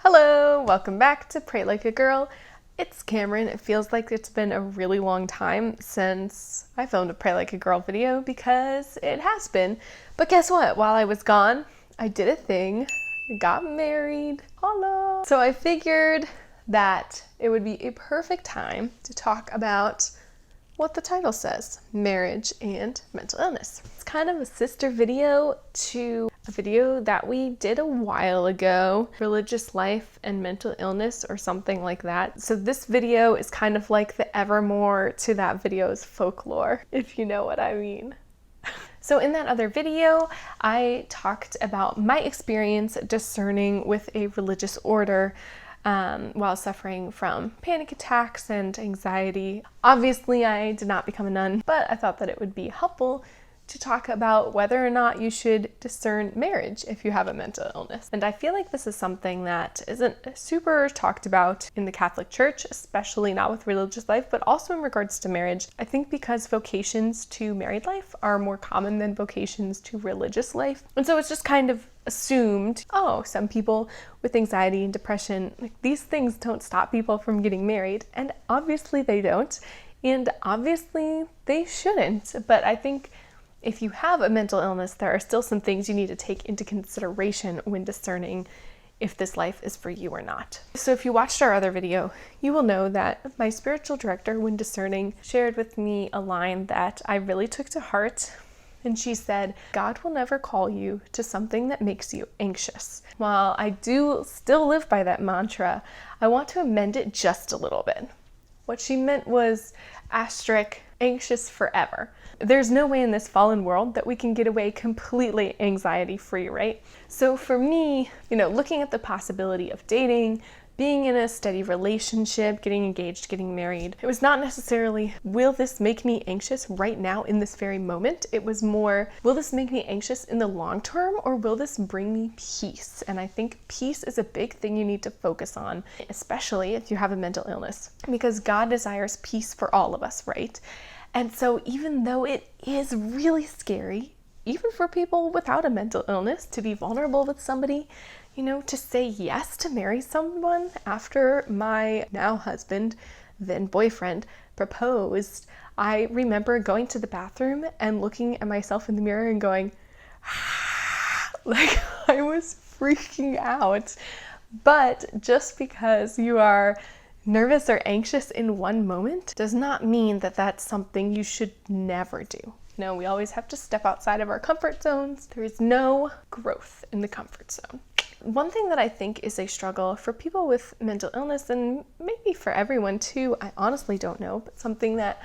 Hello, welcome back to Pray Like a Girl. It's Cameron. It feels like it's been a really long time since I filmed a Pray Like a Girl video because it has been. But guess what? While I was gone, I did a thing. I got married. Holla! So I figured that it would be a perfect time to talk about what the title says, marriage and mental illness. It's kind of a sister video to a video that we did a while ago, religious life and mental illness or something like that. So this video is kind of like the evermore to that video's folklore, if you know what I mean. So in that other video, I talked about my experience discerning with a religious order while suffering from panic attacks and anxiety. Obviously, I did not become a nun, but I thought that it would be helpful to talk about whether or not you should discern marriage if you have a mental illness. And I feel like this is something that isn't super talked about in the Catholic Church, especially not with religious life, but also in regards to marriage. I think because vocations to married life are more common than vocations to religious life. And so it's just kind of assumed, oh, some people with anxiety and depression, like these things don't stop people from getting married. And obviously they don't. And obviously they shouldn't. But I think if you have a mental illness, there are still some things you need to take into consideration when discerning if this life is for you or not. So if you watched our other video, you will know that my spiritual director, when discerning, shared with me a line that I really took to heart. And she said, God will never call you to something that makes you anxious. While I do still live by that mantra, I want to amend it just a little bit. What she meant was asterisk, anxious forever. There's no way in this fallen world that we can get away completely anxiety-free, right? So for me, looking at the possibility of dating, being in a steady relationship, getting engaged, getting married, it was not necessarily, will this make me anxious right now in this very moment? It was more, will this make me anxious in the long term, or will this bring me peace? And I think peace is a big thing you need to focus on, especially if you have a mental illness, because God desires peace for all of us, right? And so even though it is really scary, even for people without a mental illness, to be vulnerable with somebody, to say yes to marry someone after my now husband, then boyfriend, proposed, I remember going to the bathroom and looking at myself in the mirror and going, like I was freaking out. But just because you are nervous or anxious in one moment does not mean that that's something you should never do. No, we always have to step outside of our comfort zones. There is no growth in the comfort zone. One thing that I think is a struggle for people with mental illness, and maybe for everyone too, I honestly don't know, but something that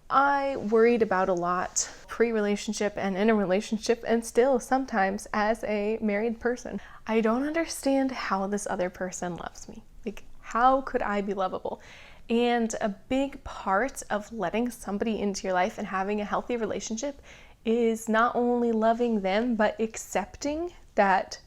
I worried about a lot pre-relationship and in a relationship, and still sometimes as a married person. I don't understand how this other person loves me. Like, how could I be lovable? And a big part of letting somebody into your life and having a healthy relationship is not only loving them, but accepting that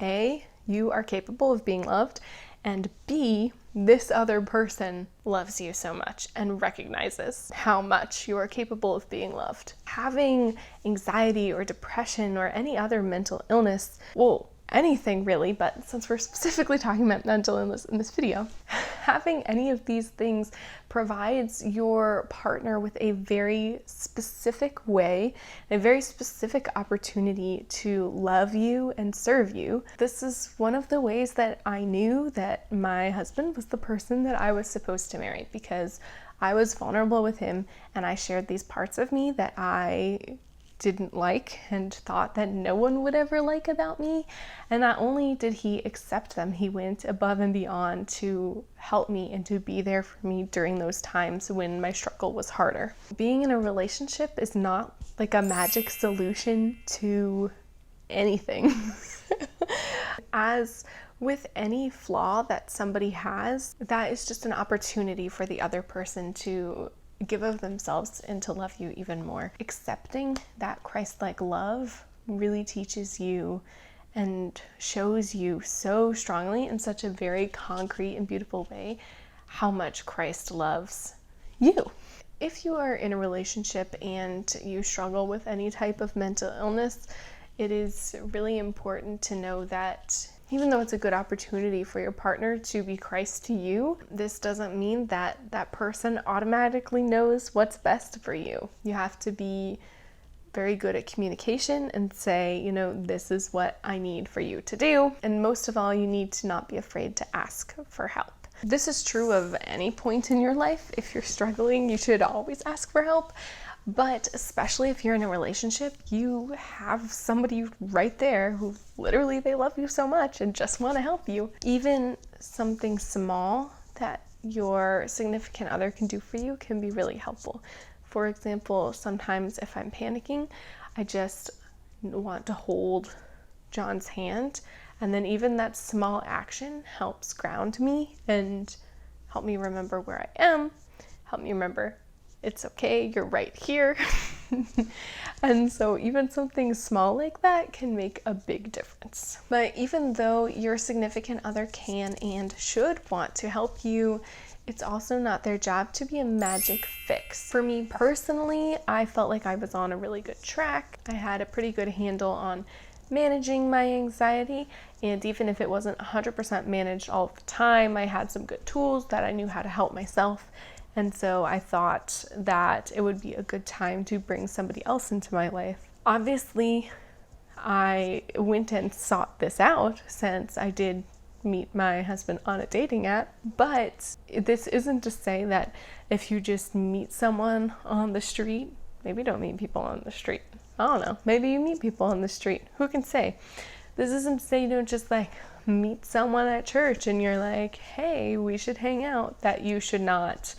A, you are capable of being loved, and B, this other person loves you so much and recognizes how much you are capable of being loved. Having anxiety or depression or any other mental illness, well, anything really, but since we're specifically talking about mental illness in this video, having any of these things provides your partner with a very specific way, a very specific opportunity to love you and serve you. This is one of the ways that I knew that my husband was the person that I was supposed to marry, because I was vulnerable with him and I shared these parts of me that I didn't like and thought that no one would ever like about me. And not only did he accept them, he went above and beyond to help me and to be there for me during those times when my struggle was harder. Being in a relationship is not like a magic solution to anything. As with any flaw that somebody has, that is just an opportunity for the other person to give of themselves and to love you even more. Accepting that Christ-like love really teaches you and shows you so strongly in such a very concrete and beautiful way how much Christ loves you. If you are in a relationship and you struggle with any type of mental illness, it is really important to know that Even though it's a good opportunity for your partner to be Christ to you, this doesn't mean that that person automatically knows what's best for you. You have to be very good at communication and say, you know, this is what I need for you to do. And most of all, you need to not be afraid to ask for help. This is true of any point in your life. If you're struggling, you should always ask for help. But especially if you're in a relationship, you have somebody right there who literally they love you so much and just want to help you. Even something small that your significant other can do for you can be really helpful. For example, sometimes if I'm panicking, I just want to hold John's hand, and then even that small action helps ground me and help me remember where I am, help me remember it's okay, you're right here. And so even something small like that can make a big difference. But even though your significant other can and should want to help you, it's also not their job to be a magic fix. For me personally, I felt like I was on a really good track. I had a pretty good handle on managing my anxiety, and even if it wasn't 100% managed all the time, I had some good tools that I knew how to help myself. And so I thought that it would be a good time to bring somebody else into my life. Obviously, I went and sought this out since I did meet my husband on a dating app, but this isn't to say that if you just meet someone on the street, maybe don't meet people on the street. I don't know. Maybe you meet people on the street. Who can say? This isn't to say you don't just like meet someone at church and you're like, hey, we should hang out, that you should not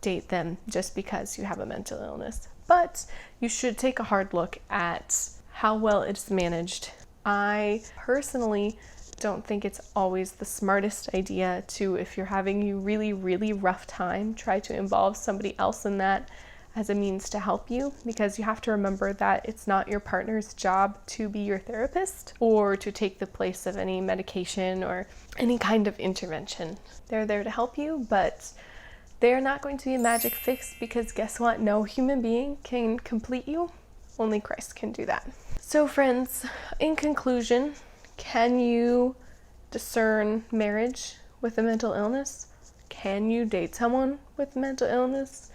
date them just because you have a mental illness. But you should take a hard look at how well it's managed. I personally don't think it's always the smartest idea to, if you're having a really, really rough time, try to involve somebody else in that as a means to help you, because you have to remember that it's not your partner's job to be your therapist or to take the place of any medication or any kind of intervention. They're there to help you, but they're not going to be a magic fix, because guess what? No human being can complete you. Only Christ can do that. So friends, in conclusion, can you discern marriage with a mental illness? Can you date someone with mental illness?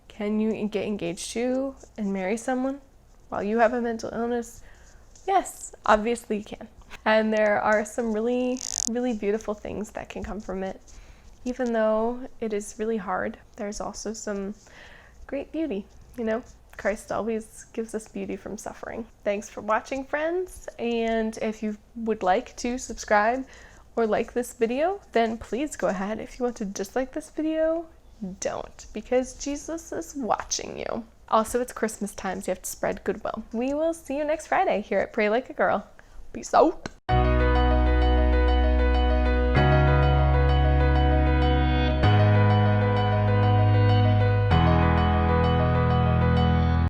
Can you get engaged to and marry someone while you have a mental illness? Yes, obviously you can. And there are some really, really beautiful things that can come from it. Even though it is really hard, there's also some great beauty, you know? Christ always gives us beauty from suffering. Thanks for watching, friends. And if you would like to subscribe or like this video, then please go ahead. If you want to dislike this video, don't, because Jesus is watching you. Also, it's Christmas time, so you have to spread goodwill. We will see you next Friday here at Pray Like a Girl. Peace out.